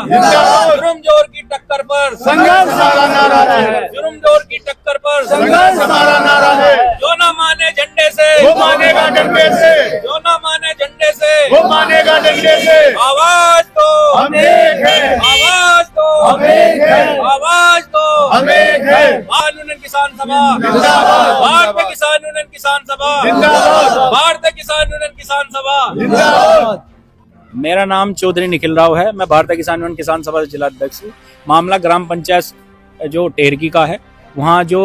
जुर्म जोर की टक्कर पर संघर्ष हमारा नारा है, जुर्म जोर की टक्कर पर संघर्ष हमारा नारा है। जो ना माने झंडे से वो मानेगा डंडे से, जो ना माने झंडे से वो मानेगा डंडे से। आवाज दो, हम एक हैं, आवाज दो, हम एक हैं, आवाज दो। हम एक हैं। भारत यूनियन किसान सभा जिंदाबाद, भारतीय किसान यूनियन किसान सभा जिंदाबाद, भारतीय किसान यूनियन किसान सभा। जिंदाबाद। मेरा नाम चौधरी निखिल राव है। मैं भारतीय किसान यूनियन किसान सभा जिला अध्यक्ष हूँ। मामला ग्राम पंचायत जो टेरकी का है, वहाँ जो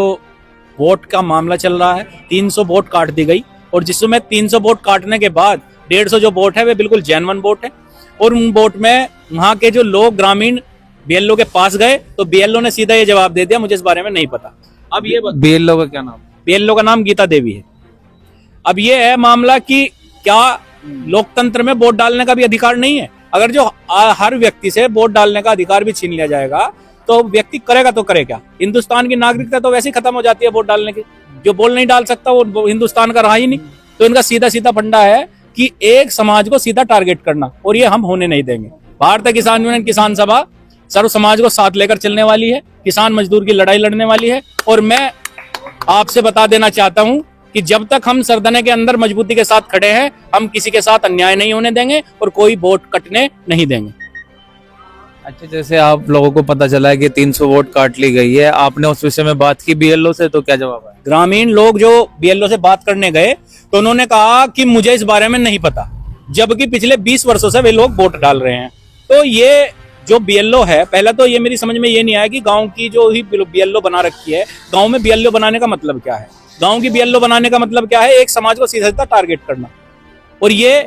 वोट का मामला चल रहा है, 300 वोट काट दी गई और जिसमें 300 वोट काटने के बाद 150 जो वोट है वे बिल्कुल जेन्युइन वोट है। और उन वोट में वहाँ के जो लोग ग्रामीण बीएलओ के पास गए तो बीएलओ ने सीधा ये जवाब दे दिया, मुझे इस बारे में नहीं पता। अब ये बीएलओ का क्या नाम? बीएलओ का नाम गीता देवी है। अब ये है मामला कि क्या लोकतंत्र में वोट डालने का भी अधिकार नहीं है? अगर जो हर व्यक्ति से वोट डालने का अधिकार भी छीन लिया जाएगा तो व्यक्ति करेगा तो करे क्या? हिंदुस्तान की नागरिकता तो वैसे ही खत्म हो जाती है वोट डालने की। जो वोट नहीं डाल सकता वो हिंदुस्तान का रहा ही नहीं। तो इनका सीधा सीधा फंडा है कि एक समाज को सीधा टारगेट करना, और ये हम होने नहीं देंगे। भारतीय किसान यूनियन किसान सभा सर्व समाज को साथ लेकर चलने वाली है, किसान मजदूर की लड़ाई लड़ने वाली है। और मैं आपसे बता देना चाहता हूं कि जब तक हम सरदने के अंदर मजबूती के साथ खड़े हैं, हम किसी के साथ अन्याय नहीं होने देंगे और कोई वोट कटने नहीं देंगे। अच्छा, जैसे आप लोगों को पता चला है कि 300 वोट काट ली गई है, आपने उस विषय में बात की बीएलओ से, तो क्या जवाब आया? ग्रामीण लोग जो बीएलओ से बात करने गए तो उन्होंने कहा कि मुझे इस बारे में नहीं पता, जबकि पिछले 20 वर्षों से वे लोग वोट डाल रहे हैं। तो ये जो बीएलओ है, पहला तो ये मेरी समझ में ये नहीं आया कि गांव की जो ही बीएलओ बना रखी है, गांव में बीएलओ बनाने का मतलब क्या है? गांव की बीएलओ बनाने का मतलब क्या है? एक समाज को सीधा सीधा टारगेट करना। और ये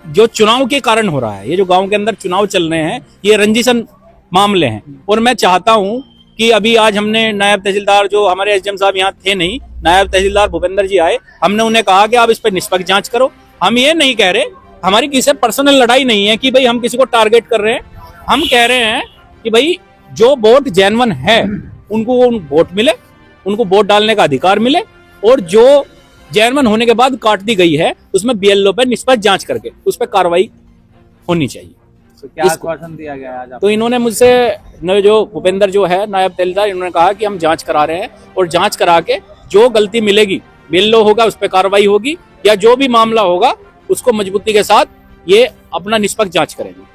जो चुनाव के कारण हो रहा है, ये जो गांव के अंदर चुनाव चल रहे हैं, ये रंजिशन मामले हैं। और मैं चाहता हूं कि अभी आज हमने नायब तहसीलदार, जो हमारे एसडीएम साहब यहाँ थे नहीं, नायब तहसीलदार भूपेंद्र जी आए, हमने उन्हें कहा कि आप इस पर निष्पक्ष जांच करो। हम ये नहीं कह रहे, हमारी किसी पर्सनल लड़ाई नहीं है कि भाई हम किसी को टारगेट कर रहे हैं। हम कह रहे हैं कि भाई जो वोट जेन्युइन है उनको वोट मिले, उनको वोट डालने का अधिकार मिले, और जो जेन्युइन होने के बाद काट दी गई है उसमें बीएलओ पे निष्पक्ष जांच करके उस पर कार्रवाई होनी चाहिए। तो क्या आश्वासन दिया गया आज? तो इन्होंने मुझसे, जो भूपेंद्र जो है नायब तहसीलदार, इन्होंने कहा कि हम जांच करा रहे हैं और जांच करा के जो गलती मिलेगी, बीएलओ होगा उस पर कार्रवाई होगी, या जो भी मामला होगा उसको मजबूती के साथ ये अपना निष्पक्ष जांच करेंगे।